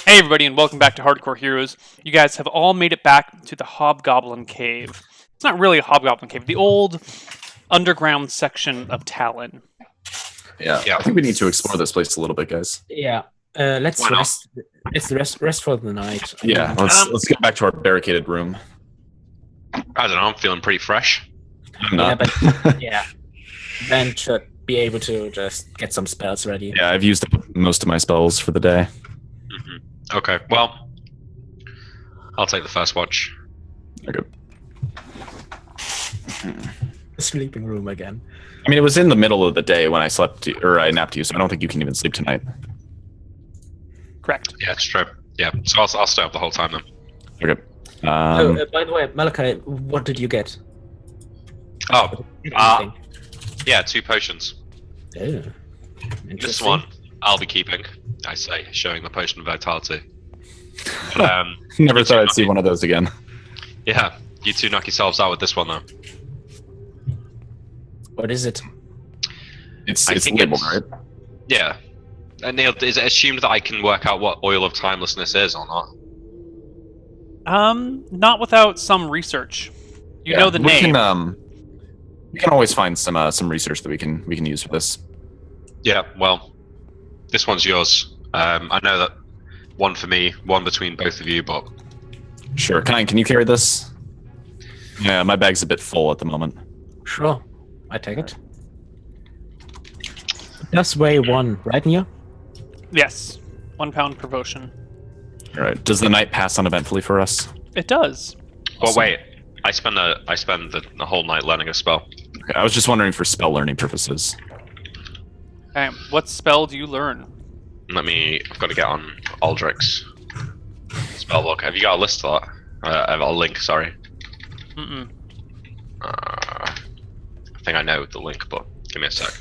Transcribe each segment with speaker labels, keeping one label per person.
Speaker 1: Hey everybody, and welcome back to Hardcore Heroes. You guys have all made it back to the Hobgoblin Cave. It's not really a Hobgoblin Cave, the old underground section of Talon.
Speaker 2: Yeah.
Speaker 3: Yeah.
Speaker 2: I think we need to explore this place a little bit, guys.
Speaker 4: Yeah. Let's
Speaker 3: Why not?
Speaker 4: rest. It's the rest for the night.
Speaker 2: Yeah, let's get back to our barricaded room.
Speaker 3: I don't know. I'm feeling pretty fresh.
Speaker 2: I'm not.
Speaker 4: Yeah. Ben should be able to just get some spells ready.
Speaker 2: Yeah, I've used up most of my spells for the day.
Speaker 3: Okay. Well, I'll take the first watch.
Speaker 2: Okay.
Speaker 4: Sleeping room again.
Speaker 2: I mean, it was in the middle of the day when I I napped you, so I don't think you can even sleep tonight.
Speaker 1: Correct.
Speaker 3: Yeah, it's true. Yeah. So I'll stay up the whole time then.
Speaker 2: Okay.
Speaker 4: By the way, Malachi, what did you get?
Speaker 3: Oh,
Speaker 4: Anything?
Speaker 3: yeah, 2 potions.
Speaker 4: Oh,
Speaker 3: This
Speaker 4: interesting.
Speaker 3: one I'll be keeping. I say, showing the potion of vitality. But,
Speaker 2: Never thought I'd see one of those again.
Speaker 3: yeah, you two knock yourselves out with this one though.
Speaker 4: What is it?
Speaker 2: It's
Speaker 3: I think
Speaker 2: labeled,
Speaker 3: it's-
Speaker 2: right?
Speaker 3: Yeah. And Neil, is it assumed that I can work out what Oil of Timelessness is or not?
Speaker 1: Not without some research. You know the name.
Speaker 2: We can always find some research that we can use for this.
Speaker 3: Yeah, well, this one's yours. I know that one for me, one between both of you, but
Speaker 2: Sure. Can you carry this? Yeah, my bag's a bit full at the moment.
Speaker 4: Sure, I take it. That's way 1, right, Nia?
Speaker 1: Yes, 1 pound per potion.
Speaker 2: All right. Does the night pass uneventfully for us?
Speaker 1: It does.
Speaker 3: well, wait. I spend the whole night learning a spell.
Speaker 2: Okay, I was just wondering for spell learning purposes.
Speaker 1: Okay, what spell do you learn?
Speaker 3: I've got to get on Aldrich's spell book. Have you got a list of that? A link, sorry.
Speaker 1: Mm-mm.
Speaker 3: I think I know the link, but give me a sec.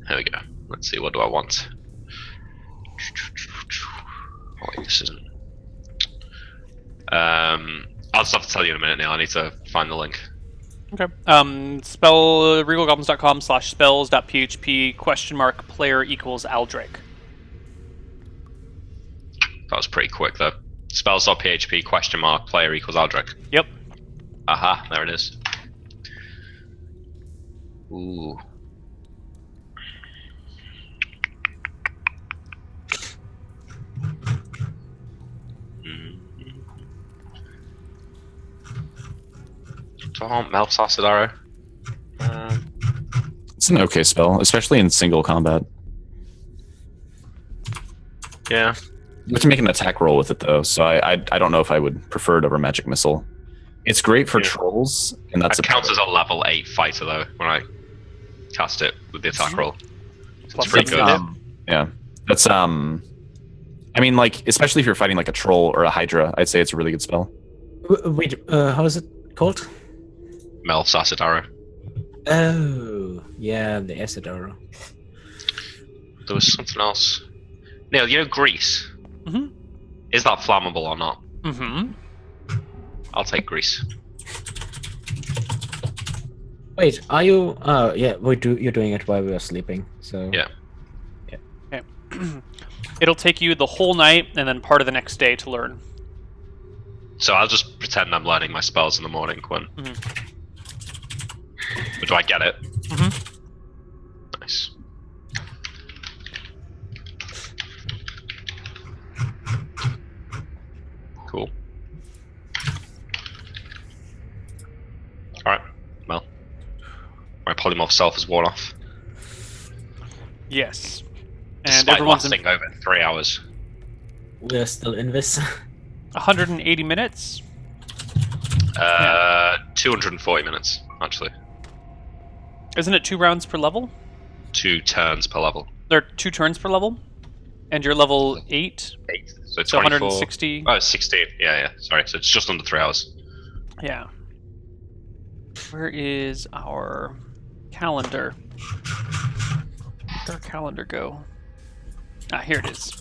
Speaker 3: There we go. Let's see, what do I want? Oh, wait, this isn't. I'll just have to tell you in a minute now. I need to find the link.
Speaker 1: Okay. Spell regalgoblins.com/spells.php !player equals Aldrich.
Speaker 3: That was pretty quick, though. Spells.php !player equals Aldrich.
Speaker 1: Yep.
Speaker 3: Aha, there it is. Ooh. Do I want Melf's arrow?
Speaker 2: It's an okay spell, especially in single combat.
Speaker 3: Yeah.
Speaker 2: You have to make an attack roll with it though, so I don't know if I would prefer it over magic missile. It's great for
Speaker 3: Yeah.
Speaker 2: trolls, and that's
Speaker 3: That counts as a level 8 fighter, though, when I cast it with the attack roll. It's
Speaker 1: Plus
Speaker 3: pretty
Speaker 1: seven
Speaker 3: good.
Speaker 1: to hit.
Speaker 2: Yeah, that's I mean, like, especially if you're fighting like a troll or a hydra, I'd say it's a really good spell.
Speaker 4: Wait, how is it called?
Speaker 3: Melf's acid arrow.
Speaker 4: Oh, yeah, the acid arrow.
Speaker 3: There was something else. Neil, you know grease?
Speaker 1: Mhm.
Speaker 3: Is that flammable or not?
Speaker 1: Mm-hmm.
Speaker 3: I'll take grease.
Speaker 4: Wait, are you? Yeah, you're doing it while we are sleeping. So
Speaker 3: Yeah.
Speaker 1: It'll take you the whole night and then part of the next day to learn.
Speaker 3: So I'll just pretend I'm learning my spells in the morning when... But do I get it? Nice. Cool. Alright, well. My polymorph self is worn off.
Speaker 1: Yes. And
Speaker 3: Despite
Speaker 1: everyone's in
Speaker 3: lasting over 3 hours.
Speaker 4: we're still in this.
Speaker 1: 180 minutes.
Speaker 3: 240 minutes, actually.
Speaker 1: Isn't it 2 rounds per level?
Speaker 3: 2 turns per level.
Speaker 1: There are 2 turns per level? And you're level 8?
Speaker 3: 8. So
Speaker 1: So
Speaker 3: 24.
Speaker 1: 160.
Speaker 3: Oh, 16. Yeah. Sorry. So it's just under 3 hours.
Speaker 1: Yeah. Where is our calendar? Where'd our calendar go? Ah, here it is.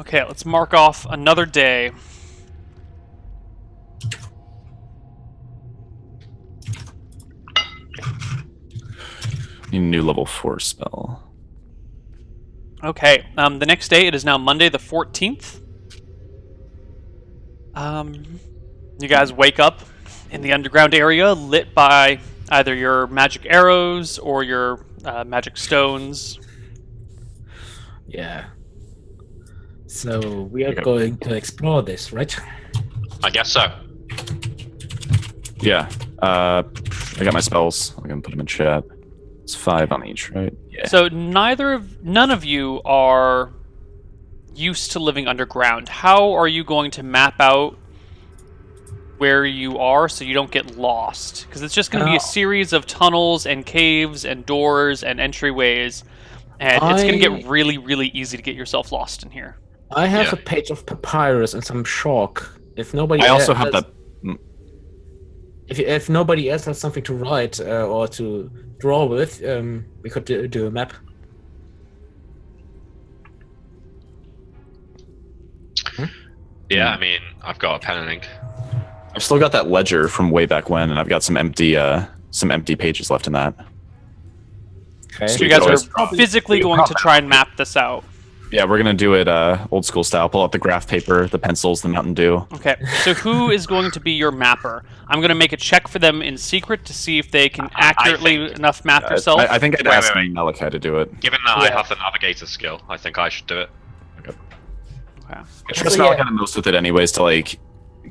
Speaker 1: Okay, let's mark off another day.
Speaker 2: Need a new level 4 spell.
Speaker 1: Okay. The next day, it is now Monday the 14th. You guys wake up in the underground area, lit by either your magic arrows or your magic stones.
Speaker 4: Yeah. So we are
Speaker 2: Okay.
Speaker 4: going to explore this, right?
Speaker 3: I guess so.
Speaker 2: Yeah. I got my spells. I'm gonna put them in chat. It's 5 on each, right? Yeah.
Speaker 1: So none of you are used to living underground. How are you going to map out where you are so you don't get lost? Because it's just going to be a series of tunnels and caves and doors and entryways, and it's going to get really, really easy to get yourself lost in here.
Speaker 4: I have
Speaker 3: Yeah.
Speaker 4: a page of papyrus and some chalk. If nobody
Speaker 2: I also
Speaker 4: else
Speaker 2: have
Speaker 4: has,
Speaker 2: the.
Speaker 4: if nobody else has something to write or to draw with, we could do a map.
Speaker 3: Yeah, I mean, I've got a pen and ink.
Speaker 2: I've still got that ledger from way back when, and I've got some empty pages left in that.
Speaker 4: Okay.
Speaker 1: So
Speaker 2: We
Speaker 1: you
Speaker 2: could
Speaker 1: guys
Speaker 2: always-
Speaker 1: are physically going to try and map this out.
Speaker 2: Yeah, we're gonna do it old school style. Pull out the graph paper, the pencils, the Mountain Dew.
Speaker 1: Okay, so who is going to be your mapper? I'm going to make a check for them in secret to see if they can accurately
Speaker 3: think-
Speaker 1: enough map yourself.
Speaker 2: I think I'd
Speaker 3: Wait,
Speaker 2: ask
Speaker 3: wait.
Speaker 2: Malachi to do it.
Speaker 3: Given that I
Speaker 4: Yeah.
Speaker 3: have the navigator skill, I think I should do it.
Speaker 1: Okay.
Speaker 2: I trust
Speaker 4: So, yeah.
Speaker 2: Malachi the most with it, anyways, to like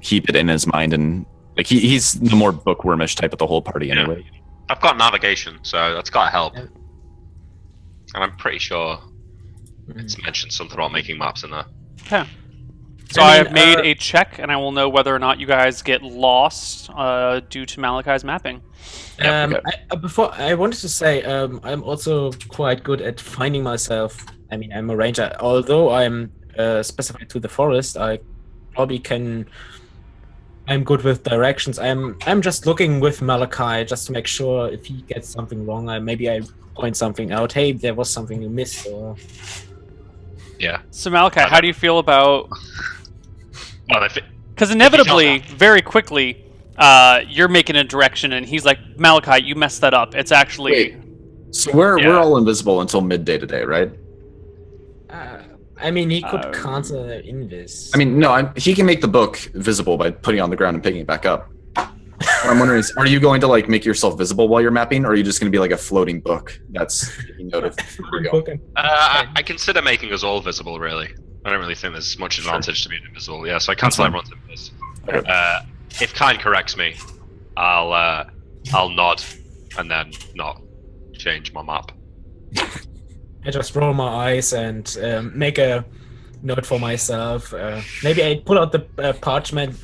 Speaker 2: keep it in his mind, and like he's the more bookwormish type of the whole party,
Speaker 3: Yeah.
Speaker 2: anyway.
Speaker 3: I've got navigation, so that's got to help.
Speaker 4: Yeah.
Speaker 3: And I'm pretty sure it's mentioned something about making maps in there.
Speaker 1: Okay. So
Speaker 4: I
Speaker 1: I
Speaker 4: mean,
Speaker 1: have made a check, and I will know whether or not you guys get lost due to Malachi's mapping.
Speaker 2: Okay.
Speaker 4: Before I wanted to say, I'm also quite good at finding myself. I mean, I'm a ranger. Although I'm specified to the forest, I probably can. I'm good with directions. I'm just looking with Malachi just to make sure if he gets something wrong. Maybe I point something out. Hey, there was something you missed. Or
Speaker 3: Yeah.
Speaker 1: So Malachi, how do you feel about?
Speaker 3: Well, if it,
Speaker 1: Because inevitably, very quickly, you're making a direction, and he's like, Malachi, you messed that up. It's actually.
Speaker 2: Wait. So we're
Speaker 3: Yeah.
Speaker 2: all invisible until midday today, right?
Speaker 4: I mean, he could
Speaker 1: Um,
Speaker 4: cancel invis.
Speaker 2: I mean, no, he can make the book visible by putting it on the ground and picking it back up. What I'm wondering is, are you going to like make yourself visible while you're mapping, or are you just going to be like a floating book that's taking note of where you're going?
Speaker 3: I consider making us all visible, really. I don't really think there's much advantage to being invisible. Yeah, so I cancel
Speaker 2: fine.
Speaker 3: everyone's invis.
Speaker 2: Okay.
Speaker 3: If Kine corrects me, I'll nod and then not change my map.
Speaker 4: I just roll my eyes and make a note for myself. Maybe I pull out the parchment.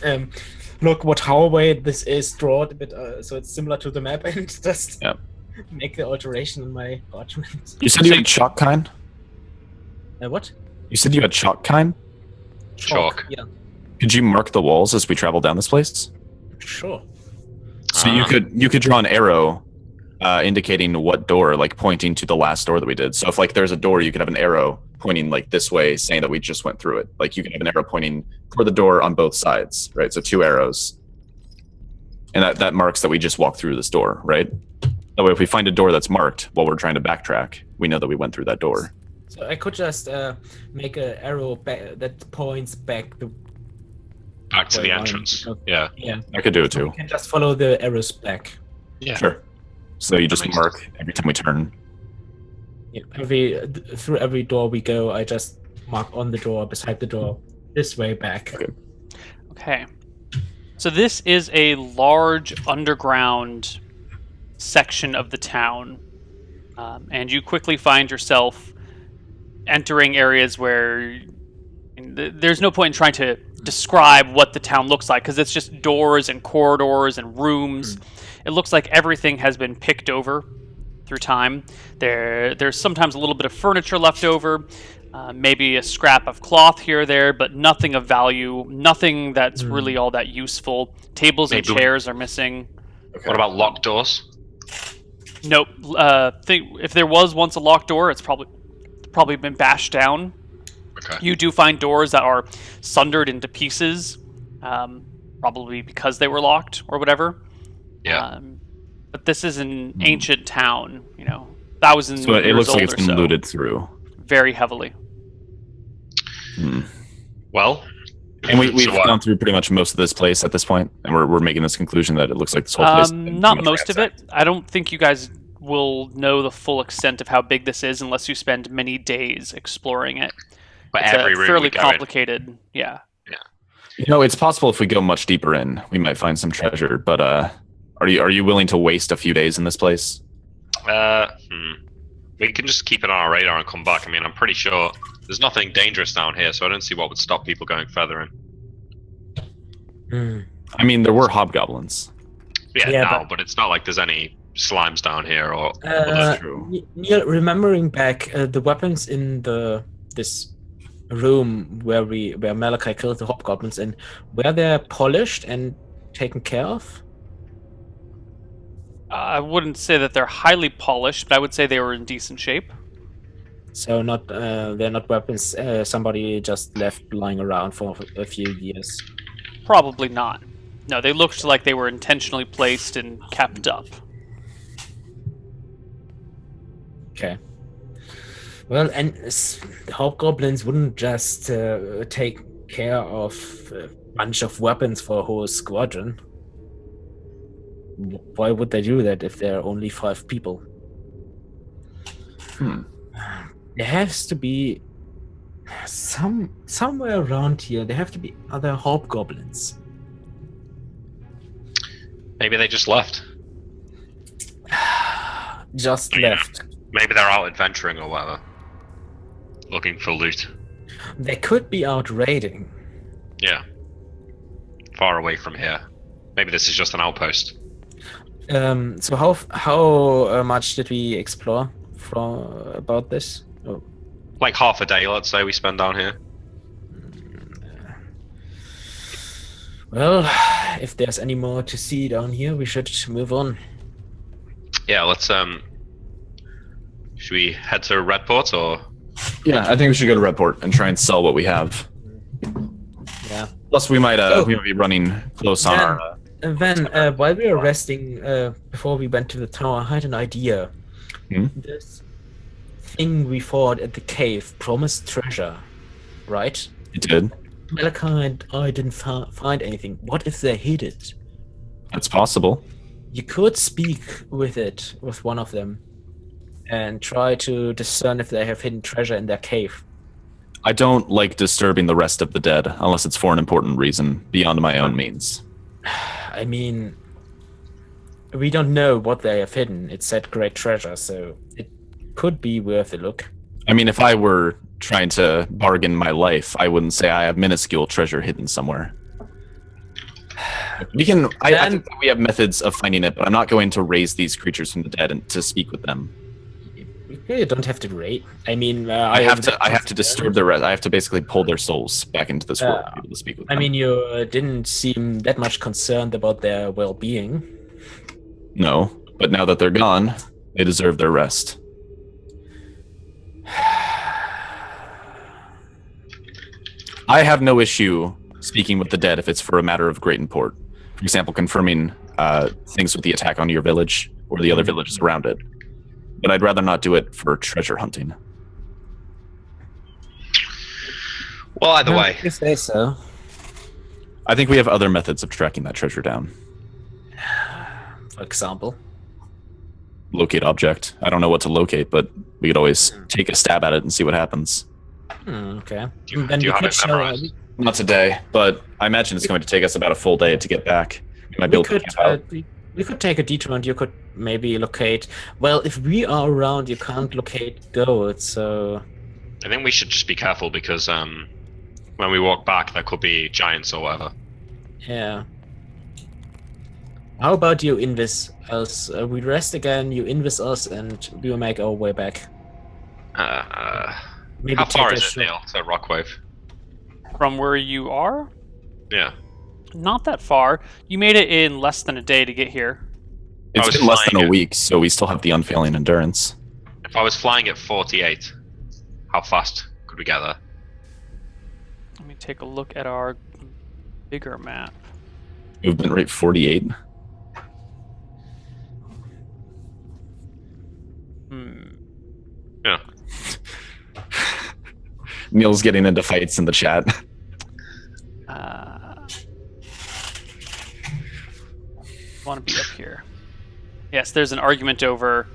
Speaker 4: Look what hallway this is. Draw it a bit so it's similar to the map, and just
Speaker 2: Yep.
Speaker 4: make the alteration in my parchment.
Speaker 2: You said you had chalk kind?
Speaker 4: What?
Speaker 2: You said you had chalk kind?
Speaker 3: Chalk.
Speaker 4: Yeah,
Speaker 2: Could you mark the walls as we travel down this place?
Speaker 4: sure.
Speaker 2: So you could draw an arrow indicating what door, like pointing to the last door that we did. So if like there's a door, you could have an arrow pointing like this way, saying that we just went through it. Like you can have an arrow pointing toward the door on both sides, right? So 2 arrows, and that marks that we just walked through this door, right? That way, if we find a door that's marked while we're trying to backtrack, we know that we went through that door.
Speaker 4: So I could just make an arrow that points back.
Speaker 3: Back to the
Speaker 4: Wait,
Speaker 3: entrance.
Speaker 4: okay.
Speaker 3: Yeah.
Speaker 4: Yeah,
Speaker 2: I could do it
Speaker 4: you
Speaker 2: too.
Speaker 4: can just follow the arrows back.
Speaker 3: Yeah.
Speaker 2: Sure. So you just
Speaker 3: makes
Speaker 2: mark every time we turn.
Speaker 4: Yeah, through every door we go, I just mark on the door, beside the door, this way back.
Speaker 2: Okay.
Speaker 1: Okay. So this is a large underground section of the town, and you quickly find yourself entering areas where there's no point in trying to describe what the town looks like, because it's just doors and corridors and rooms. It looks like everything has been picked over through time. There's sometimes a little bit of furniture left over, maybe a scrap of cloth here or there, but nothing of value, nothing that's really all that useful. Tables and
Speaker 3: Maybe-
Speaker 1: chairs are missing.
Speaker 3: What about locked doors?
Speaker 1: Nope. If there was once a locked door, it's probably been bashed down.
Speaker 3: Okay.
Speaker 1: You do find doors that are sundered into pieces, probably because they were locked or whatever.
Speaker 3: Yeah.
Speaker 1: But this is an ancient town, thousands
Speaker 2: So
Speaker 1: of
Speaker 2: it
Speaker 1: years
Speaker 2: looks like
Speaker 1: old
Speaker 2: it's
Speaker 1: or
Speaker 2: been
Speaker 1: so.
Speaker 2: looted through.
Speaker 1: very heavily.
Speaker 3: Well,
Speaker 2: And we've
Speaker 3: so what?
Speaker 2: gone through pretty much most of this place at this point, and we're making this conclusion that it looks like this whole place. has been
Speaker 1: Not
Speaker 2: being
Speaker 1: most of
Speaker 2: ransacked.
Speaker 1: it. I don't think you guys will know the full extent of how big this is unless you spend many days exploring it.
Speaker 3: But
Speaker 1: It's
Speaker 3: every
Speaker 1: a
Speaker 3: room
Speaker 1: fairly
Speaker 3: we go in.
Speaker 1: complicated. Yeah.
Speaker 2: You know, it's possible if we go much deeper in, we might find some treasure. But are you willing to waste a few days in this place?
Speaker 3: We can just keep it on our radar and come back. I mean, I'm pretty sure there's nothing dangerous down here, so I don't see what would stop people going further in.
Speaker 4: Hmm.
Speaker 2: I mean, there were hobgoblins.
Speaker 3: Yeah,
Speaker 4: Yeah,
Speaker 3: now, but it's not like there's any slimes down here or.
Speaker 2: that's true.
Speaker 4: Neil, remembering back the weapons in this room where Malachi killed the hobgoblins in, were they polished and taken care of?
Speaker 1: I wouldn't say that they're highly polished, but I would say they were in decent shape.
Speaker 4: So not they're not weapons somebody just left lying around for a few years.
Speaker 1: Probably not. No, they looked like they were intentionally placed and kept up.
Speaker 4: Okay. Well, and the hobgoblins wouldn't just take care of a bunch of weapons for a whole squadron. Why would they do that if there are only 5 people? There has to be somewhere around here. There have to be other hobgoblins.
Speaker 3: Maybe they just left.
Speaker 4: Just
Speaker 3: Yeah.
Speaker 4: left.
Speaker 3: Maybe they're out adventuring or whatever. Looking for loot.
Speaker 4: They could be out raiding.
Speaker 3: Yeah. Far away from here. Maybe this is just an outpost.
Speaker 4: So how much did we explore about this? Oh.
Speaker 3: Like half a day, let's say, we spend down here.
Speaker 4: Well, if there's any more to see down here, we should move on.
Speaker 3: Yeah, let's should we head to Redport or?
Speaker 2: Yeah, I think we should go to Redport and try and sell what we have.
Speaker 4: Yeah.
Speaker 2: Plus, we might be running close on our.
Speaker 4: And then, while we were resting, before we went to the tower, I had an idea.
Speaker 2: Hmm?
Speaker 4: This thing we fought at the cave promised treasure, right?
Speaker 2: It did.
Speaker 4: Malachi and I didn't find anything. What if they hid it?
Speaker 2: That's possible.
Speaker 4: You could speak with one of them, and try to discern if they have hidden treasure in their cave.
Speaker 2: I don't like disturbing the rest of the dead unless it's for an important reason beyond my own means.
Speaker 4: I mean, we don't know what they have hidden. It said great treasure, so it could be worth a look.
Speaker 2: I mean, if I were trying to bargain my life, I wouldn't say I have minuscule treasure hidden somewhere. We can. I think that we have methods of finding it, but I'm not going to raise these creatures from the dead and to speak with them.
Speaker 4: You don't have to raid. I mean,
Speaker 2: I have to disturb the rest. I have to basically pull their souls back into this world to be able to speak with them.
Speaker 4: I mean, you didn't seem that much concerned about their well-being.
Speaker 2: No, but now that they're gone, they deserve their rest. I have no issue speaking with the dead if it's for a matter of great import. For example, confirming things with the attack on your village or the other villages around it. But I'd rather not do it for treasure hunting.
Speaker 3: Well, either way.
Speaker 4: You say so.
Speaker 2: I think we have other methods of tracking that treasure down.
Speaker 4: For example.
Speaker 2: Locate object. I don't know what to locate, but we could always take a stab at it and see what happens.
Speaker 4: Okay.
Speaker 3: Do you
Speaker 4: Then we
Speaker 3: have
Speaker 4: could
Speaker 3: it
Speaker 4: show-
Speaker 3: memorized?
Speaker 2: Not today, but I imagine it's going to take us about a full day to get back. We might be able to camp out.
Speaker 4: we could take a detour and you could maybe locate. Well, if we are around, you can't locate gold, so.
Speaker 3: I think we should just be careful because when we walk back, there could be giants or whatever.
Speaker 4: Yeah. How about you invis us? We rest again, you invis us, and we'll make our way back. Maybe
Speaker 3: How far
Speaker 4: take a
Speaker 3: is it,
Speaker 4: short-
Speaker 3: Neil, to Rockwave?
Speaker 1: From where you are?
Speaker 3: Yeah.
Speaker 1: Not that far. You made it in less than a day to get here.
Speaker 3: I
Speaker 2: It's
Speaker 3: was
Speaker 2: been less than
Speaker 3: flying
Speaker 2: a
Speaker 3: it.
Speaker 2: week, so we still have the unfailing endurance.
Speaker 3: If I was flying at 48, how fast could we get there?
Speaker 1: Let me take a look at our bigger map.
Speaker 2: Movement rate 48.
Speaker 1: Hmm.
Speaker 3: Yeah.
Speaker 2: Neil's getting into fights in the chat.
Speaker 1: Want to be up here. Yes, there's an argument over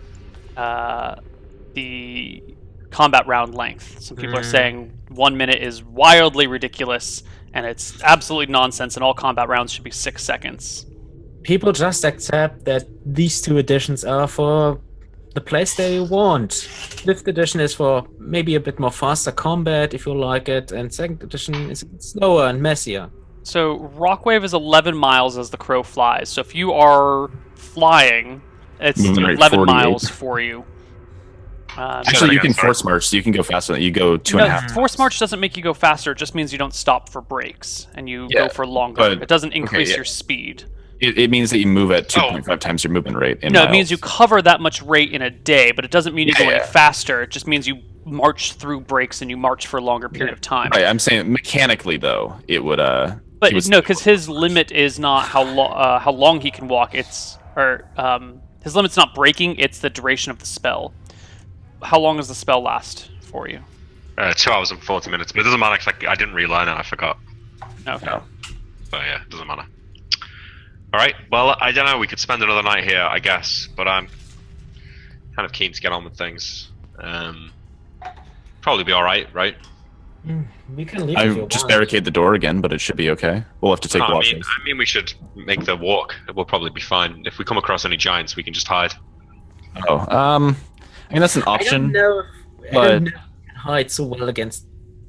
Speaker 1: the combat round length. Some people are saying 1 minute is wildly ridiculous, and it's absolutely nonsense, and all combat rounds should be 6 seconds.
Speaker 4: People just accept that these two editions are for the place they want. 5th edition is for maybe a bit more faster combat, if you like it, and 2nd edition is slower and messier.
Speaker 1: So Rockwave is 11 miles as the crow flies. So if you are flying, it's
Speaker 2: Moving rate
Speaker 1: 11
Speaker 2: 48.
Speaker 1: miles for you.
Speaker 2: Actually, you can force march, so you can go faster than you go 2.5.
Speaker 1: Force march doesn't make you go faster. It just means you don't stop for breaks and you go for longer.
Speaker 2: but-
Speaker 1: It doesn't increase
Speaker 2: yeah.
Speaker 1: your speed.
Speaker 2: It means that you move at 2.5 times your movement rate. In
Speaker 1: No,
Speaker 2: miles.
Speaker 1: it means you cover that much rate in a day, but it doesn't mean you go any faster. It just means you march through breaks and you march for a longer period of time.
Speaker 2: Right, I'm saying mechanically though, it would.
Speaker 1: But
Speaker 2: he was-
Speaker 1: no, because his limit is not how long he can walk. His limit's not breaking. It's the duration of the spell. How long does the spell last for you?
Speaker 3: 2 hours and 40 minutes, but it doesn't matter because I didn't relearn it. I forgot.
Speaker 1: Okay.
Speaker 2: No.
Speaker 3: So yeah, it doesn't matter. All right. Well, I don't know. We could spend another night here, I guess, but I'm kind of keen to get on with things. Probably be all right, right?
Speaker 4: We can leave if
Speaker 2: I
Speaker 4: you
Speaker 2: just
Speaker 4: want.
Speaker 2: barricade the door again, but it should be okay. We'll have to take
Speaker 3: No, I
Speaker 2: watches.
Speaker 3: mean, we should make the walk. It will probably be fine. If we come across any giants, we can just hide.
Speaker 2: Oh, I mean that's an
Speaker 4: I don't
Speaker 2: option.
Speaker 4: know if
Speaker 2: but-
Speaker 4: I don't know if you can hide so well against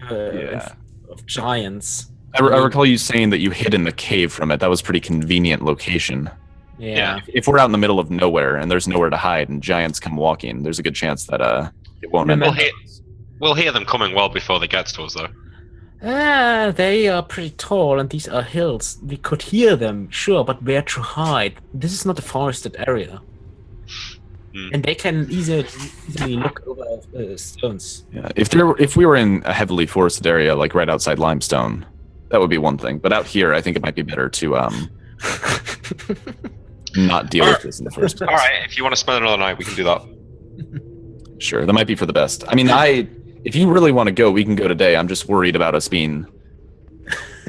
Speaker 2: Yeah.
Speaker 4: of giants.
Speaker 2: I recall you saying that you hid in the cave from it. That was a pretty convenient location.
Speaker 4: Yeah.
Speaker 2: If we're out in the middle of nowhere and there's nowhere to hide and giants come walking, there's a good chance that it won't end
Speaker 3: We'll
Speaker 2: up.
Speaker 3: we'll hear them coming well before they get to us, though.
Speaker 4: They are pretty tall, and these are hills. We could hear them, sure, but where to hide? This is not a forested area. And they can easily look over stones.
Speaker 2: Yeah. If we were in a heavily forested area, like right outside Limestone, that would be one thing. But out here, I think it might be better to not deal with this in the first place.
Speaker 3: All right. If you want to spend another night, we can do that.
Speaker 2: Sure, that might be for the best. I mean, if you really want to go, we can go today. I'm just worried about us being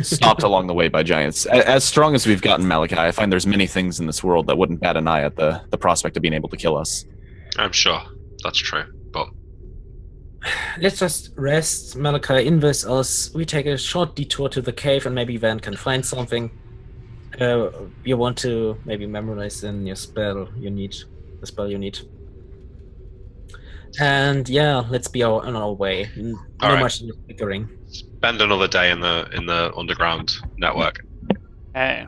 Speaker 2: stopped along the way by giants. As strong as we've gotten, Malachi, I find there's many things in this world that wouldn't bat an eye at the prospect of being able to kill us.
Speaker 3: I'm sure that's true, but
Speaker 4: Let's just rest, Malachi, invest us. We take a short detour to the cave, and maybe Van can find something. You want to maybe memorize in your spell you need, the spell you need. And yeah, let's be on our way. No
Speaker 3: All right.
Speaker 4: much bickering.
Speaker 3: spend another day in the underground network.
Speaker 1: Okay.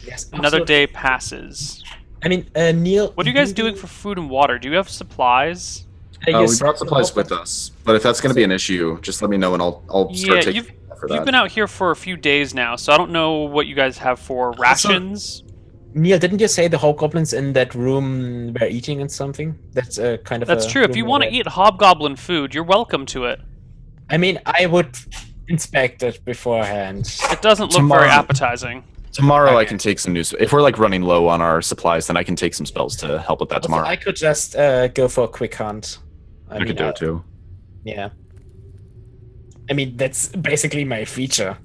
Speaker 4: Yes,
Speaker 1: Another
Speaker 4: absolutely.
Speaker 1: day passes.
Speaker 4: I mean, Neil.
Speaker 1: What are you guys doing for food and water? Do you have supplies?
Speaker 2: We
Speaker 4: yes,
Speaker 2: brought supplies with us, but if that's going to be an issue, just let me know and I'll start
Speaker 1: Yeah,
Speaker 2: taking
Speaker 1: you've
Speaker 2: for
Speaker 1: you've
Speaker 2: that.
Speaker 1: been out here for a few days now, so I don't know what you guys have for rations.
Speaker 4: Neil, didn't you say the hobgoblins in that room were eating and something? That's kind of.
Speaker 1: That's
Speaker 4: a
Speaker 1: true. If you
Speaker 4: rumor
Speaker 1: want to
Speaker 4: that-
Speaker 1: eat hobgoblin food, you're welcome to it.
Speaker 4: I mean, I would inspect it beforehand.
Speaker 1: It doesn't look
Speaker 2: Tomorrow.
Speaker 1: very appetizing.
Speaker 2: Tomorrow I
Speaker 4: Okay.
Speaker 2: can take some new. If we're like running low on our supplies, then I can take some spells to help with that
Speaker 4: Also,
Speaker 2: tomorrow.
Speaker 4: I could just go for a quick hunt. I
Speaker 2: I
Speaker 4: mean,
Speaker 2: could do it too.
Speaker 4: Yeah. I mean, that's basically my feature.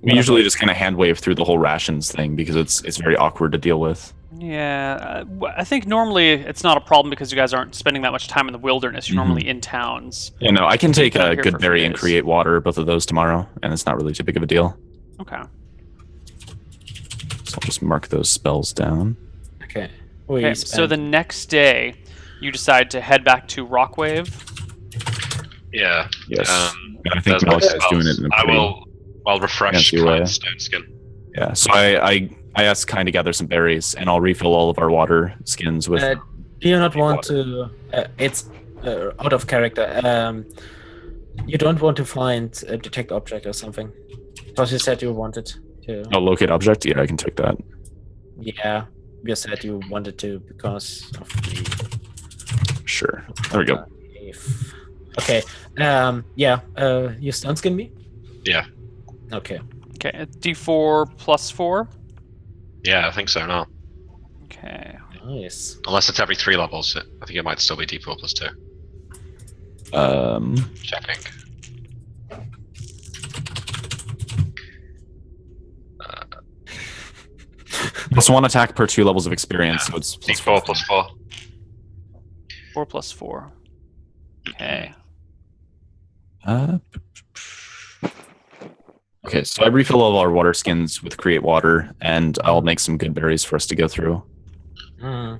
Speaker 2: We usually just kind of hand wave through the whole rations thing because it's very awkward to deal with.
Speaker 1: Yeah, I think normally it's not a problem because you guys aren't spending that much time in the wilderness. You're
Speaker 2: Mhm.
Speaker 1: normally in towns.
Speaker 2: You know, I can take
Speaker 1: out
Speaker 2: a
Speaker 1: here
Speaker 2: good
Speaker 1: for a
Speaker 2: berry
Speaker 1: few
Speaker 2: and
Speaker 1: days.
Speaker 2: create water, both of those tomorrow, and it's not really too big of a deal.
Speaker 1: Okay.
Speaker 2: So I'll just mark those spells down.
Speaker 4: Okay. We
Speaker 1: Okay, so
Speaker 4: spent-
Speaker 1: the next day, you decide to head back to Rockwave.
Speaker 3: Yeah.
Speaker 2: Yes. And I think
Speaker 3: there's my
Speaker 2: Malachi's
Speaker 3: spells.
Speaker 2: doing it in a
Speaker 3: I
Speaker 2: pretty.
Speaker 3: will. I'll refresh
Speaker 2: fancy way.
Speaker 3: Client's stone skin.
Speaker 2: Yeah. So I asked Kind to gather some berries, and I'll refill all of our water skins with.
Speaker 4: do you not want to? It's out of character. You don't want to find a detect object or something, because you said you wanted to.
Speaker 2: Oh, locate object. Yeah, I can take that.
Speaker 4: Yeah, you said you wanted to because of the.
Speaker 2: Sure. There we go.
Speaker 4: If... Okay. Yeah. You stun skin me.
Speaker 3: Yeah.
Speaker 4: Okay.
Speaker 1: Okay, D4 plus 4.
Speaker 3: Yeah, I think so now.
Speaker 1: Okay.
Speaker 4: Nice.
Speaker 3: Unless it's every 3 levels, I think it might still be D4 plus 2. Checking.
Speaker 2: Plus 1 attack per 2 levels of experience, so it's
Speaker 3: D4 plus 4.
Speaker 1: 4 plus 4. Okay.
Speaker 2: Okay, so I refill all of our water skins with create water, and I'll make some good berries for us to go through.
Speaker 4: Okay.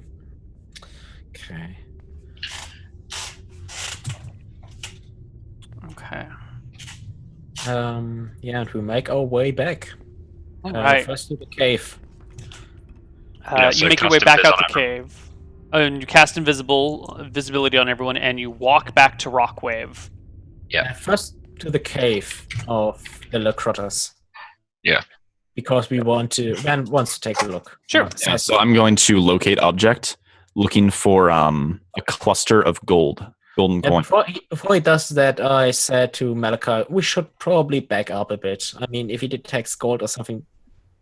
Speaker 1: Okay.
Speaker 4: Yeah, and we make our way back.
Speaker 1: All right.
Speaker 4: First to the cave.
Speaker 3: Yeah, so
Speaker 1: you make your way
Speaker 3: cast
Speaker 1: back
Speaker 3: invis
Speaker 1: out
Speaker 3: on
Speaker 1: the cave. And you cast visibility on everyone, and you walk back to Rockwave.
Speaker 3: Yeah.
Speaker 4: First to the cave of the Lacrotas.
Speaker 3: Yeah.
Speaker 4: Because we Van wants to take a look.
Speaker 1: Sure.
Speaker 2: Yeah, so I'm going to locate object, looking for a cluster of golden coin.
Speaker 4: Before he does that, I said to Malachi, we should probably back up a bit. I mean, if he detects gold or something,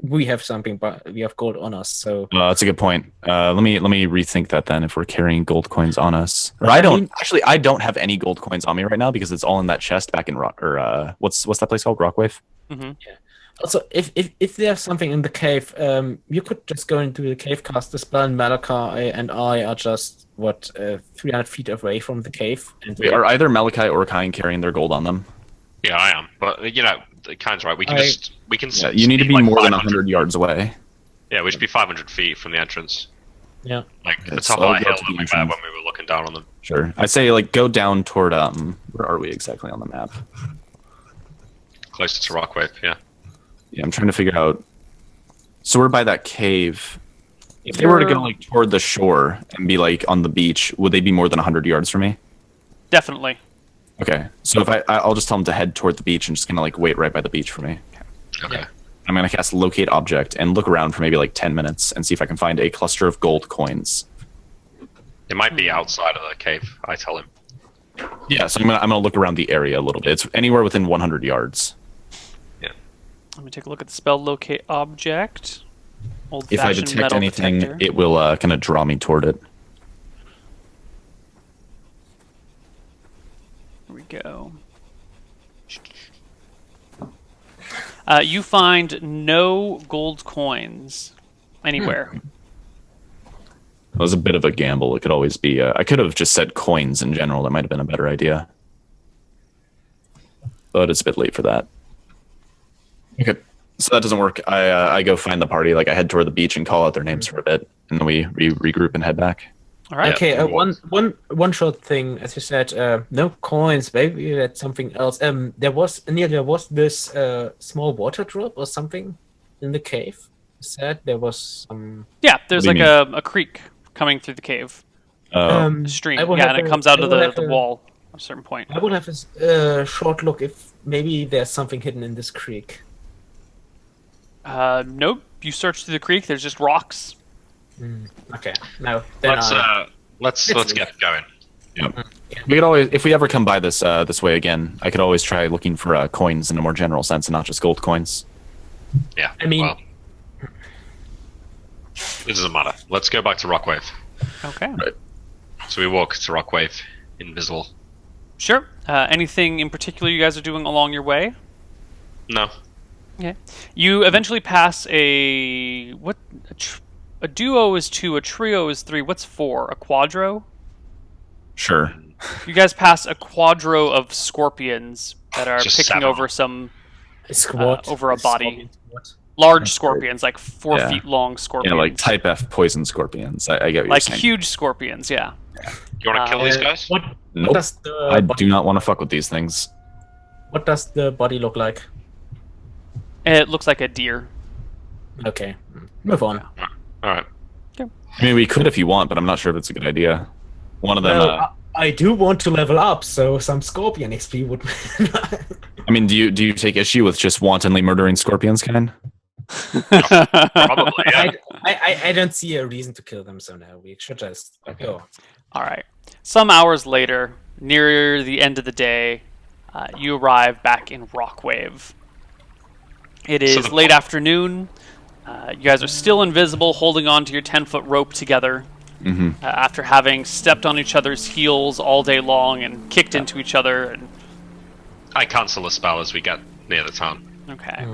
Speaker 4: we have something, but we have gold on us. So
Speaker 2: That's a good point. Let me rethink that then. If we're carrying gold coins on us, or I don't have any gold coins on me right now because it's all in that chest back in what's that place called? Rockwave.
Speaker 1: Mm-hmm.
Speaker 4: Yeah. Also, if there's something in the cave, you could just go into the cave, cast the spell, and Malachi and I are just 300 feet away from the cave. And
Speaker 2: Are either Malachi or Kine carrying their gold on them?
Speaker 3: Yeah, I am. But Kine's right. We can
Speaker 2: Yeah, you need to be
Speaker 3: like
Speaker 2: more than
Speaker 3: 500.
Speaker 2: 100 yards away.
Speaker 3: Yeah, we should be 500 feet from the entrance.
Speaker 4: Yeah.
Speaker 3: Like the
Speaker 2: Yes,
Speaker 3: top of
Speaker 2: I'll
Speaker 3: that
Speaker 2: go
Speaker 3: hill
Speaker 2: to
Speaker 3: that
Speaker 2: the
Speaker 3: we met
Speaker 2: entrance.
Speaker 3: when we were looking down on them.
Speaker 2: Sure. I'd say go down toward where are we exactly on the map?
Speaker 3: Closer to Rockwave, yeah.
Speaker 2: Yeah, I'm trying to figure out. So we're by that cave. If they were to go toward the shore and be on the beach, would they be more than 100 yards from me?
Speaker 1: Definitely.
Speaker 2: Okay. So if I'll just tell them to head toward the beach and just kind of wait right by the beach for me.
Speaker 3: Okay.
Speaker 4: Yeah.
Speaker 2: I'm gonna cast locate object and look around for maybe 10 minutes and see if I can find a cluster of gold coins.
Speaker 3: It might be outside of the cave, I tell him.
Speaker 2: Yeah, so I'm gonna look around the area a little bit. It's anywhere within 100 yards.
Speaker 1: Let me take a look at the spell locate object.
Speaker 2: If I
Speaker 1: Old-fashioned
Speaker 2: detect
Speaker 1: metal
Speaker 2: anything,
Speaker 1: detector.
Speaker 2: it will kind of draw me toward it.
Speaker 1: Here we go. You find no gold coins anywhere.
Speaker 2: It was a bit of a gamble. It could always be. I could have just said coins in general. That might have been a better idea. But it's a bit late for that. Okay, so that doesn't work. I go find the party. I head toward the beach and call out their names for a bit, and then we regroup and head back.
Speaker 1: All right.
Speaker 4: Okay, one short thing, as you said, no coins. Maybe that's something else. There was this small water drop or something in the cave. You said there was some.
Speaker 1: Yeah, there's
Speaker 2: What do you
Speaker 1: a creek coming through the cave.
Speaker 2: Oh,
Speaker 1: A stream.
Speaker 4: I will
Speaker 1: Yeah,
Speaker 4: have
Speaker 1: and it
Speaker 4: a-
Speaker 1: comes out
Speaker 4: I
Speaker 1: of
Speaker 4: will
Speaker 1: the
Speaker 4: have a-
Speaker 1: wall at a certain point.
Speaker 4: I will have a short look if maybe there's something hidden in this creek.
Speaker 1: Nope. You search through the creek. There's just rocks.
Speaker 4: Okay, no. Then
Speaker 3: Let's get going.
Speaker 2: we could always, if we ever come by this way again, I could always try looking for coins in a more general sense and not just gold coins.
Speaker 3: Yeah.
Speaker 4: I mean-
Speaker 3: well, it doesn't matter. Let's go back to Rockwave.
Speaker 1: Okay.
Speaker 3: So we walk to Rockwave, invisible.
Speaker 1: Sure. Anything in particular you guys are doing along your way?
Speaker 3: No.
Speaker 1: Okay. You eventually pass a duo is 2, a trio is 3. What's 4? A quadro?
Speaker 2: Sure.
Speaker 1: You guys pass a quadro of scorpions that are
Speaker 3: Just
Speaker 1: picking
Speaker 3: 7.
Speaker 1: over some
Speaker 4: squat
Speaker 1: over a body.
Speaker 4: scorpion squat.
Speaker 1: large scorpions, 4
Speaker 2: Yeah.
Speaker 1: feet long scorpions.
Speaker 2: Yeah, type F poison scorpions. I get what you're saying.
Speaker 1: huge scorpions. Yeah.
Speaker 3: You want to kill these guys?
Speaker 4: What
Speaker 2: Nope.
Speaker 4: does the
Speaker 2: I
Speaker 4: body,
Speaker 2: do not want to fuck with these things.
Speaker 4: what does the body look like?
Speaker 1: It looks like a deer.
Speaker 4: Okay, move on.
Speaker 3: All right.
Speaker 2: I mean, we could if you want, but I'm not sure if it's a good idea. One of them.
Speaker 4: Well, I do want to level up, so some scorpion XP would.
Speaker 2: I mean, do you take issue with just wantonly murdering scorpions, Ken?
Speaker 3: Probably, yeah.
Speaker 4: I don't see a reason to kill them, so no, we should just go.
Speaker 1: All right. Some hours later, near the end of the day, you arrive back in Rockwave. It is
Speaker 3: the-
Speaker 1: late afternoon. You guys are still invisible, holding on to your 10-foot rope together. after having stepped on each other's heels all day long and kicked into each other. And...
Speaker 3: I cancel the spell as we get near the town.
Speaker 1: Okay.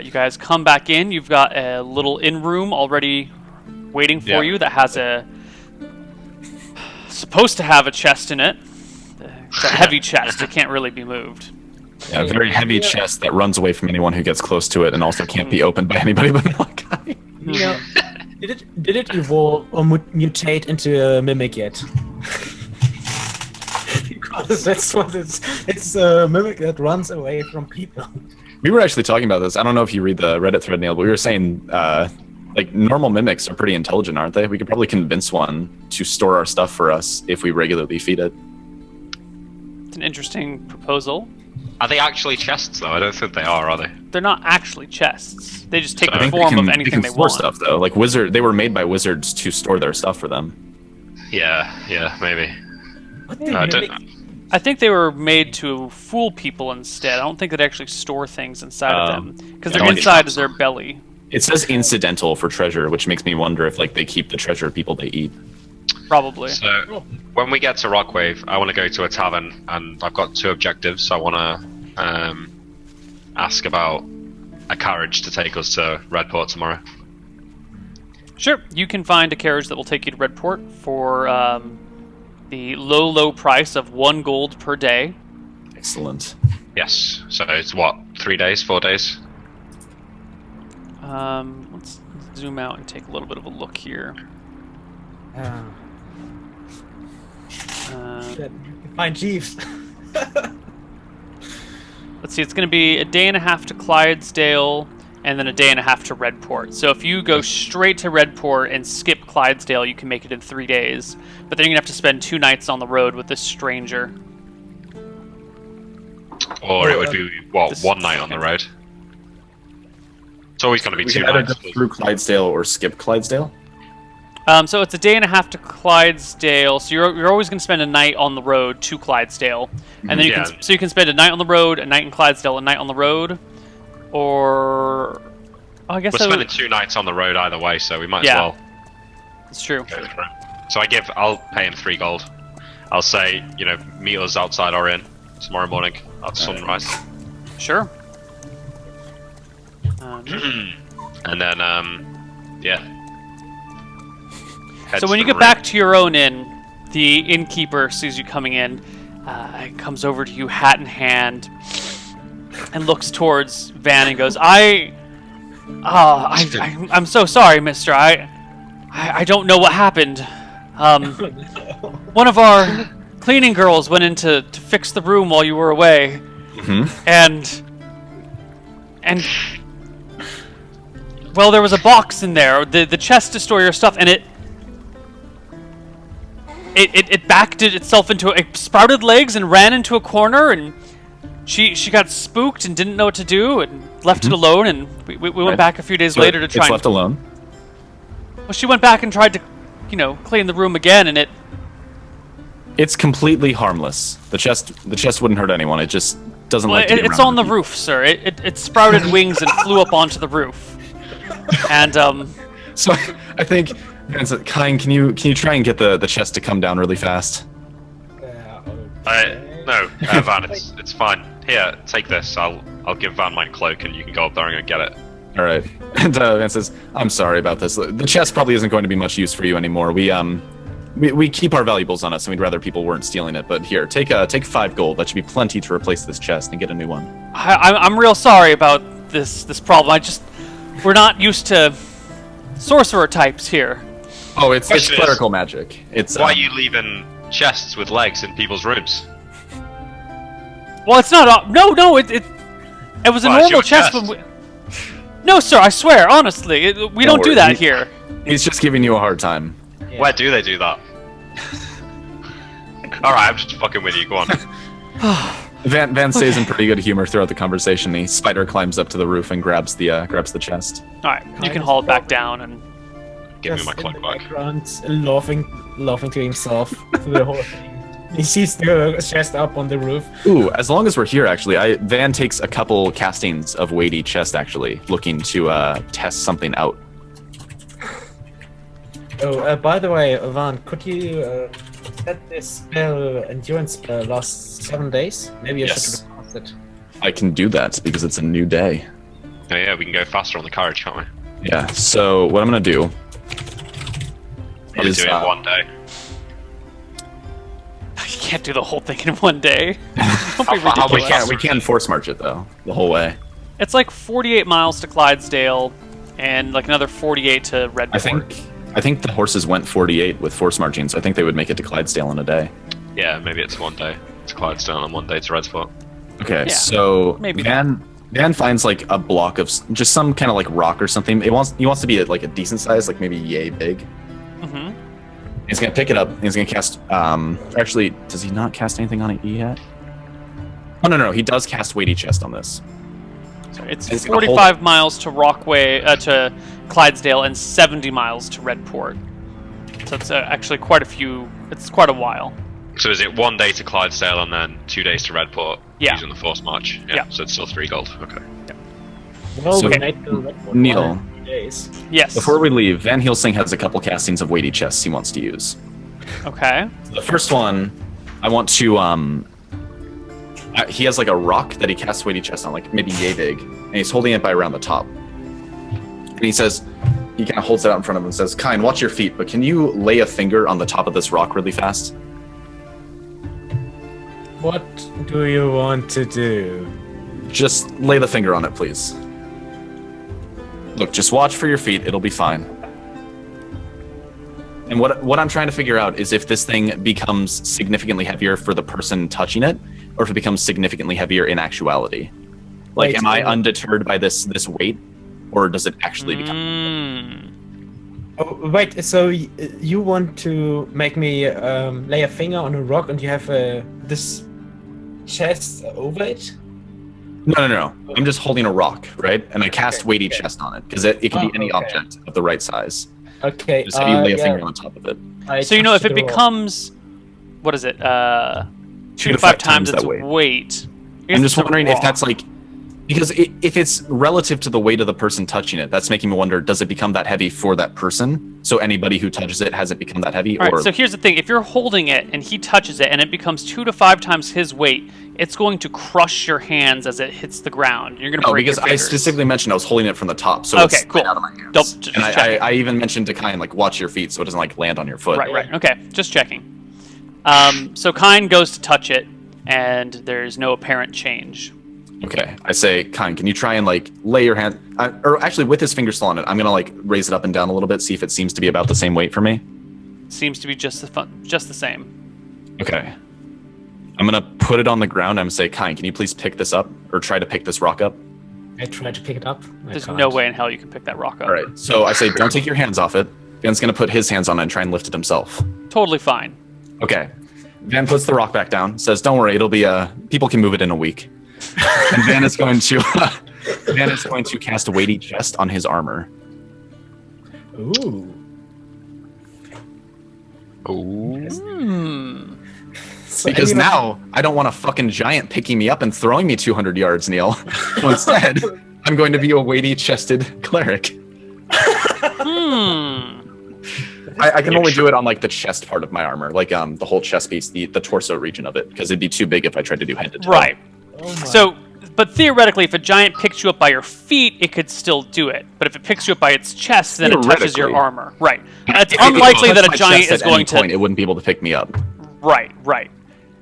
Speaker 1: You guys come back in. You've got a little inn room already waiting for you that has supposed to have a chest in it. It's a heavy chest. It can't really be moved.
Speaker 2: Yeah, a very heavy chest that runs away from anyone who gets close to it, and also can't be opened by anybody but Malachi.
Speaker 4: Yeah. Did it evolve or mutate into a mimic yet? Because that's what it's a mimic that runs away from people.
Speaker 2: We were actually talking about this. I don't know if you read the Reddit thread, Neil, but we were saying like normal mimics are pretty intelligent, aren't they? We could probably convince one to store our stuff for us if we regularly feed it.
Speaker 1: It's an interesting proposal.
Speaker 3: Are they actually chests, though? I don't think they are they?
Speaker 1: They're not actually chests. They just take
Speaker 3: So I
Speaker 1: the
Speaker 3: think
Speaker 1: form of anything they
Speaker 2: store
Speaker 1: want.
Speaker 2: stuff though. Like they were made by wizards to store their stuff for them.
Speaker 3: Yeah, maybe.
Speaker 4: What
Speaker 3: I don't.
Speaker 1: I think they were made to fool people instead. I don't think they'd actually store things inside of them. Because
Speaker 2: yeah,
Speaker 1: their
Speaker 2: like
Speaker 1: inside is their belly.
Speaker 2: It says incidental for treasure, which makes me wonder if like they keep the treasure people they eat.
Speaker 1: Probably.
Speaker 3: So when we get to Rockwave, I want to go to a tavern, and I've got 2 objectives. I want to ask about a carriage to take us to Redport tomorrow.
Speaker 1: Sure, you can find a carriage that will take you to Redport for the low price of 1 gold per day.
Speaker 2: Excellent.
Speaker 3: Yes. So it's what, 3 days, 4 days?
Speaker 1: Let's zoom out and take a little bit of a look here.
Speaker 4: Find Jeeves.
Speaker 1: Let's see, it's going to be a day and a half to Clydesdale, and then a day and a half to Redport. So if you go straight to Redport and skip Clydesdale, you can make it in 3 days. But then you're going to have to spend 2 nights on the road with this stranger.
Speaker 3: Or it would be, what,
Speaker 1: this-
Speaker 3: 1 night on the road? It's always going to be
Speaker 2: We
Speaker 3: 2
Speaker 2: can either
Speaker 3: nights.
Speaker 2: go through Clydesdale or skip Clydesdale.
Speaker 1: So it's a day and a half to Clydesdale. So you're always going to spend a night on the road to Clydesdale, and then you
Speaker 3: Yeah.
Speaker 1: can spend a night on the road, a night in Clydesdale, a night on the road, or I guess
Speaker 3: We're
Speaker 1: I would,
Speaker 3: spending 2 nights on the road either way, so we might
Speaker 1: Yeah.
Speaker 3: as well
Speaker 1: it's true.
Speaker 3: go for it. So I'll pay him 3 gold. I'll say, meet us outside our inn tomorrow morning at sunrise.
Speaker 1: Sure.
Speaker 3: And then, yeah. Head
Speaker 1: So
Speaker 3: to
Speaker 1: when you
Speaker 3: the
Speaker 1: get back to your own inn, the innkeeper sees you coming in, and comes over to you, hat in hand, and looks towards Van and goes, I'm so sorry, mister. I don't know what happened. One of our cleaning girls went in to fix the room while you were away, and well, there was a box in there, the chest to store your stuff, and it backed itself into it sprouted legs and ran into a corner, and she got spooked and didn't know what to do and left it alone, and we went back a few days later to try
Speaker 2: It's left alone.
Speaker 1: well, she went back and tried to clean the room again, and
Speaker 2: It's completely harmless. The chest wouldn't hurt anyone. It just doesn't
Speaker 1: well,
Speaker 2: like to be
Speaker 1: it's
Speaker 2: around
Speaker 1: on the
Speaker 2: people.
Speaker 1: roof, sir. It sprouted wings and flew up onto the roof, and
Speaker 2: So I think, Vincent, Kine, can you try and get the chest to come down really fast?
Speaker 3: No, Van, it's fine. Here, take this. I'll give Van my cloak, and you can go up there and get it.
Speaker 2: All right. And Van says, "I'm sorry about this. The chest probably isn't going to be much use for you anymore. We keep our valuables on us, and we'd rather people weren't stealing it. But here, take 5 gold. That should be plenty to replace this chest and get a new one."
Speaker 1: I'm real sorry about this problem. We're not used to sorcerer types here.
Speaker 2: Oh, it's
Speaker 3: Question is,
Speaker 2: clerical magic. It's
Speaker 3: Why are you leaving chests with legs in people's rooms?
Speaker 1: Well, it's not. No. It was a
Speaker 3: Well, it's
Speaker 1: normal
Speaker 3: your
Speaker 1: chest.
Speaker 3: chest.
Speaker 1: When no, sir. I swear, honestly, we don't do
Speaker 2: worry.
Speaker 1: that here.
Speaker 2: He's just giving you a hard time.
Speaker 3: Where do they do that? Alright, I'm just fucking with you. Go on.
Speaker 2: Van stays in pretty good humor throughout the conversation. The spider climbs up to the roof and grabs the chest.
Speaker 1: All right, you can haul it back down, and
Speaker 3: Give me
Speaker 4: Just
Speaker 3: my
Speaker 4: in
Speaker 3: cloak
Speaker 4: the
Speaker 3: back.
Speaker 4: background, laughing to himself through the whole thing. He sees the chest up on the roof.
Speaker 2: Ooh, as long as we're here, actually, Van takes a couple castings of weighty chest, actually, looking to test something out.
Speaker 4: Oh, by the way, Van, could you set this spell, endurance spell, last 7 days? Maybe I
Speaker 2: Yes.
Speaker 4: should recast it.
Speaker 2: I can do that because it's a new day.
Speaker 3: Oh yeah, we can go faster on the carriage, can't we?
Speaker 2: Yeah. So what I'm gonna do
Speaker 3: Probably
Speaker 2: is
Speaker 3: do it in one day.
Speaker 1: You can't do the whole thing in one day. Don't be
Speaker 3: How
Speaker 1: ridiculous.
Speaker 3: far-
Speaker 2: we can force march it though the whole way.
Speaker 1: It's like 48 miles to Clydesdale, and like another 48 to Redport.
Speaker 2: I think the horses went 48 with force marching, so I think they would make it to Clydesdale in a day.
Speaker 3: Yeah, maybe it's one day to Clydesdale and one day to Redsport.
Speaker 2: Okay,
Speaker 1: Yeah,
Speaker 2: so
Speaker 1: maybe.
Speaker 2: Van finds like a block of just some kind of like rock or something. He wants to be like a decent size, like maybe yay big.
Speaker 1: Mm-hmm.
Speaker 2: He's gonna pick it up. And he's gonna cast. Actually, does he not cast anything on it yet? Oh no, he does cast weighty chest on this.
Speaker 1: So it's
Speaker 2: He's gonna
Speaker 1: 45 miles to Rockway to Clydesdale and 70 miles to Redport. So it's actually quite a few. It's quite a while.
Speaker 3: So is it 1 day to Clydesdale and then 2 days to Redport
Speaker 1: Yeah.
Speaker 3: using the force march?
Speaker 1: Yeah.
Speaker 3: So it's still 3 gold. Okay.
Speaker 4: Well,
Speaker 2: So-
Speaker 4: we made the Redwood
Speaker 2: Neil.
Speaker 4: 1 days.
Speaker 1: Yes.
Speaker 2: Before we leave, Van Helsing has a couple castings of weighty chests he wants to use.
Speaker 1: Okay.
Speaker 2: The first one, I want to. He has like a rock that he casts weighty chest on, like maybe yay big, and he's holding it by around the top. And he says, he kind of holds it out in front of him and says, "Kine, watch your feet, but can you lay a finger on the top of this rock really fast?"
Speaker 4: What do you want to do?
Speaker 2: Just lay the finger on it, please. Look, just watch for your feet. It'll be fine. And what I'm trying to figure out is if this thing becomes significantly heavier for the person touching it, or if it becomes significantly heavier in actuality. Like,
Speaker 4: Wait,
Speaker 2: am I undeterred by this weight, or does it actually become?
Speaker 1: Mm.
Speaker 4: Oh, wait, so you want to make me lay a finger on a rock and you have this chest over it?
Speaker 2: No. I'm just holding a rock, right? And I cast weighty
Speaker 4: okay.
Speaker 2: chest on it because it can be any
Speaker 4: okay.
Speaker 2: object of the right size.
Speaker 4: Okay.
Speaker 2: Just have you lay a
Speaker 4: yeah,
Speaker 2: finger on top of it.
Speaker 4: I
Speaker 1: So you know if
Speaker 4: touched
Speaker 1: it
Speaker 4: the rock.
Speaker 1: becomes, what is it? 2
Speaker 2: 2
Speaker 1: to 5 times its
Speaker 2: that weight.
Speaker 1: weight. I guess
Speaker 2: I'm just
Speaker 1: it's a
Speaker 2: wondering if
Speaker 1: rock.
Speaker 2: that's like, because if it's relative to the weight of the person touching it, that's making me wonder: does it become that heavy for that person? So anybody who touches it, has it become that heavy?
Speaker 1: All right,
Speaker 2: or
Speaker 1: so here's the thing. If you're holding it and he touches it and it becomes 2 to 5 times his weight, it's going to crush your hands as it hits the ground. You're going to
Speaker 2: no,
Speaker 1: break
Speaker 2: because
Speaker 1: your
Speaker 2: I
Speaker 1: fingers.
Speaker 2: specifically mentioned I was holding it from the top, so
Speaker 1: Okay,
Speaker 2: it's
Speaker 1: cool.
Speaker 2: right out of my hands.
Speaker 1: Just
Speaker 2: and
Speaker 1: checking.
Speaker 2: I even mentioned to Kine, like, watch your feet so it doesn't like land on your foot.
Speaker 1: Right. Okay, just checking. So Kine goes to touch it, and there's no apparent change.
Speaker 2: Okay, I say, Kine, can you try and like lay your hand, or actually with his finger still on it, I'm gonna like raise it up and down a little bit, see if it seems to be about the same weight for me.
Speaker 1: Seems to be just the same.
Speaker 2: Okay. I'm gonna put it on the ground. I'm gonna say, Kine, can you please pick this up, or try to pick this rock up?
Speaker 4: I tried to pick it up. I
Speaker 1: There's
Speaker 4: can't.
Speaker 1: no way in hell you can pick that rock up.
Speaker 2: All right. So I say, don't take your hands off it. Van's gonna put his hands on it and try and lift it himself.
Speaker 1: Totally fine.
Speaker 2: Okay. Van puts the rock back down. Says, "Don't worry, it'll be people can move it in a week." And Van is going to cast a weighty chest on his armor.
Speaker 4: Ooh.
Speaker 3: Ooh.
Speaker 1: Hmm.
Speaker 4: So
Speaker 2: Because
Speaker 4: anyone-
Speaker 2: now I don't want a fucking giant picking me up and throwing me 200 yards, Neil. So instead, I'm going to be a weighty chested cleric.
Speaker 1: Hmm.
Speaker 2: I can only do it on like the chest part of my armor, like the whole chest piece, the torso region of it, because it'd be too big if I tried to do head to toe.
Speaker 1: Right.
Speaker 4: Oh my-
Speaker 1: So, but theoretically, if a giant picks you up by your feet, it could still do it. But if it picks you up by its chest, then it touches your
Speaker 2: Theoretically.
Speaker 1: armor. Right. It's
Speaker 2: If it
Speaker 1: unlikely
Speaker 2: touched
Speaker 1: that a
Speaker 2: my
Speaker 1: giant
Speaker 2: chest
Speaker 1: is
Speaker 2: at any
Speaker 1: going to.
Speaker 2: point, it wouldn't be able to pick me up.
Speaker 1: Right.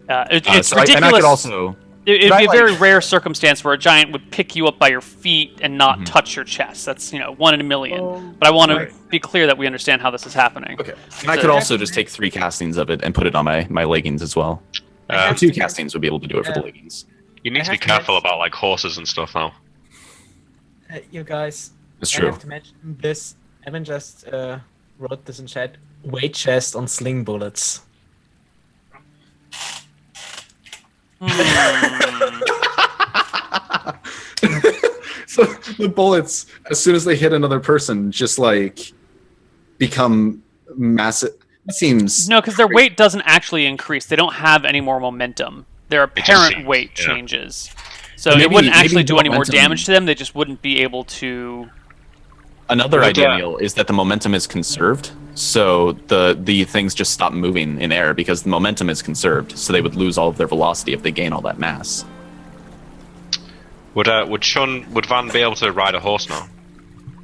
Speaker 1: It's
Speaker 2: So and
Speaker 1: ridiculous.
Speaker 2: I could also.
Speaker 1: It'd
Speaker 2: but
Speaker 1: be
Speaker 2: I
Speaker 1: a very
Speaker 2: like-
Speaker 1: rare circumstance where a giant would pick you up by your feet and not
Speaker 2: Mhm.
Speaker 1: touch your chest. That's 1 in a million.
Speaker 4: Oh,
Speaker 1: But I want to
Speaker 4: right.
Speaker 1: be clear that we understand how this is happening.
Speaker 2: Okay. And I could also just take 3 castings of it and put it on my leggings as well. Or 2 castings would be able to do it for the leggings.
Speaker 3: You need
Speaker 4: I
Speaker 3: to be
Speaker 4: have to
Speaker 3: careful
Speaker 4: mention-
Speaker 3: about like horses and stuff now.
Speaker 4: You guys,
Speaker 2: That's
Speaker 4: I
Speaker 2: true.
Speaker 4: have to mention this. Evan just wrote this in chat. Weight chest on sling bullets.
Speaker 2: So the bullets, as soon as they hit another person, just like become massive. It seems
Speaker 1: No, because their weight doesn't actually increase. They don't have any more momentum. Their
Speaker 3: just
Speaker 1: apparent
Speaker 3: seems-
Speaker 1: weight
Speaker 3: yeah.
Speaker 1: changes. So
Speaker 2: Maybe-
Speaker 1: it wouldn't
Speaker 2: maybe
Speaker 1: actually do any more
Speaker 2: momentum-
Speaker 1: damage to them. They just wouldn't be able to
Speaker 2: Another
Speaker 3: Would,
Speaker 2: idea,
Speaker 3: uh,
Speaker 2: Neil, is that the momentum is conserved, so the things just stop moving in air because the momentum is conserved. So they would lose all of their velocity if they gain all that mass.
Speaker 3: Would Van be able to ride a horse now?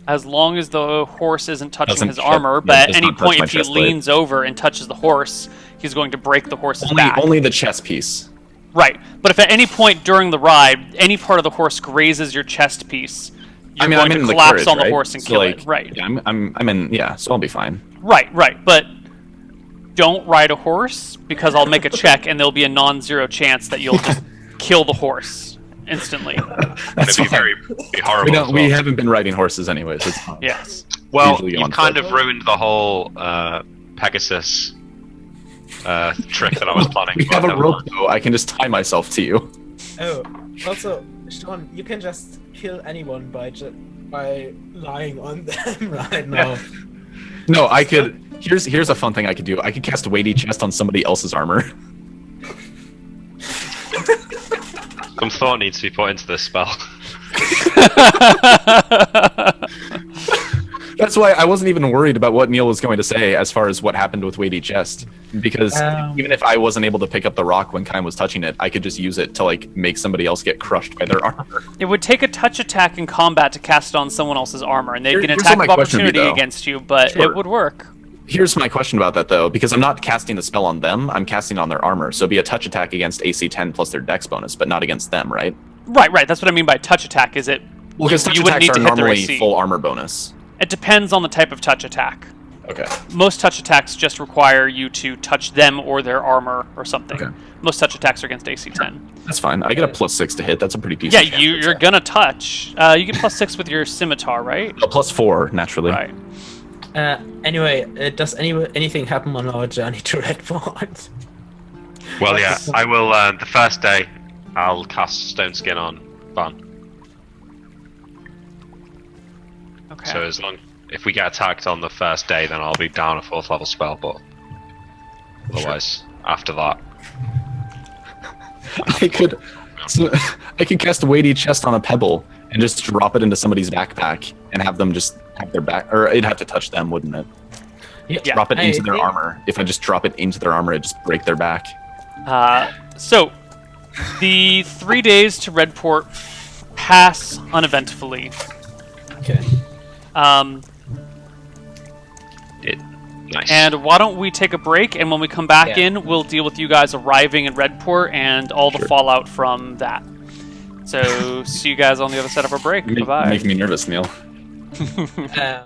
Speaker 1: As long as the horse isn't touching
Speaker 2: Doesn't
Speaker 1: his
Speaker 2: touch-
Speaker 1: armor,
Speaker 2: yeah,
Speaker 1: but at
Speaker 2: does
Speaker 1: any
Speaker 2: not touch
Speaker 1: point
Speaker 2: my
Speaker 1: if he
Speaker 2: chest plate.
Speaker 1: leans over and touches the horse, he's going to break the horse's
Speaker 2: Only
Speaker 1: back.
Speaker 2: only the chest piece.
Speaker 1: Right, but if at any point during the ride, any part of the horse grazes your chest piece, you're going
Speaker 2: I'm
Speaker 1: to
Speaker 2: in the
Speaker 1: collapse
Speaker 2: carriage,
Speaker 1: on the
Speaker 2: right?
Speaker 1: horse and
Speaker 2: So,
Speaker 1: kill
Speaker 2: like,
Speaker 1: it. Right,
Speaker 2: Yeah, I'm in. Yeah, so I'll be fine.
Speaker 1: right, but don't ride a horse because I'll make a check and there'll be a non-zero chance that you'll just kill the horse instantly.
Speaker 2: That's
Speaker 3: It'd be
Speaker 2: fine.
Speaker 3: be horrible.
Speaker 2: We
Speaker 3: as
Speaker 2: don't.
Speaker 3: well.
Speaker 2: We haven't been riding horses anyways. It's fine.
Speaker 1: Yes.
Speaker 3: Well,
Speaker 2: usually
Speaker 3: you've
Speaker 2: on
Speaker 3: kind
Speaker 2: foot.
Speaker 3: of ruined the whole Pegasus trick that I was planning.
Speaker 2: We
Speaker 3: but
Speaker 2: have a
Speaker 3: never
Speaker 2: rope
Speaker 3: mind.
Speaker 2: though. I can just tie myself to you.
Speaker 4: Oh, also, Sean, you can just kill anyone by lying on them right now.
Speaker 2: No, I could. Here's a fun thing I could do. I could cast weighty chest on somebody else's armor.
Speaker 3: Some thought needs to be put into this spell.
Speaker 2: That's why I wasn't even worried about what Neil was going to say as far as what happened with weighty chest, because even if I wasn't able to pick up the rock when Kine was touching it, I could just use it to like make somebody else get crushed by their armor.
Speaker 1: It would take a touch attack in combat to cast it on someone else's armor, and they'd get an
Speaker 2: Here's
Speaker 1: attack
Speaker 2: what
Speaker 1: of
Speaker 2: my question would be,
Speaker 1: opportunity
Speaker 2: though.
Speaker 1: against you, but
Speaker 2: Sure.
Speaker 1: it would work.
Speaker 2: Here's my question about that though, because I'm not casting the spell on them, I'm casting on their armor. So it'd be a touch attack against AC 10 plus their dex bonus, but not against them, right?
Speaker 1: Right, that's what I mean by touch attack, is it
Speaker 2: Well, because touch
Speaker 1: you wouldn't
Speaker 2: attacks
Speaker 1: need
Speaker 2: are
Speaker 1: to hit their
Speaker 2: normally
Speaker 1: AC.
Speaker 2: full armor bonus.
Speaker 1: It depends on the type of touch attack.
Speaker 2: Okay.
Speaker 1: Most touch attacks just require you to touch them or their armor or something.
Speaker 2: Okay.
Speaker 1: Most touch attacks are against AC 10.
Speaker 2: That's fine. I get a +6 to hit. That's a pretty
Speaker 1: Yeah,
Speaker 2: decent. chance
Speaker 1: you're
Speaker 2: of
Speaker 1: gonna touch. You get +6 with your scimitar, right?
Speaker 2: a +4 naturally.
Speaker 1: Right.
Speaker 4: Anyway, does anything happen on our journey to Redford?
Speaker 3: Well, yeah, I will. The first day, I'll cast Stone Skin on Van.
Speaker 1: Okay.
Speaker 3: So if we get attacked on the first day, then I'll be down a 4th level spell. But otherwise, after that,
Speaker 2: I could cast a weighty chest on a pebble and just drop it into somebody's backpack and have them just have their back, or it'd have to touch them, wouldn't it?
Speaker 1: Yeah.
Speaker 2: Drop it into their armor. If I just drop it into their armor, it'd just break their back.
Speaker 1: So, the 3 days to Redport pass uneventfully.
Speaker 4: Okay.
Speaker 3: nice.
Speaker 1: And why don't we take a break, and when we come back
Speaker 4: Yeah.
Speaker 1: in, we'll deal with you guys arriving in Redport and all the
Speaker 2: Sure.
Speaker 1: fallout from that. So, see you guys on the other side of our break. Bye-bye.
Speaker 2: Make me nervous, Neil.
Speaker 4: Uh,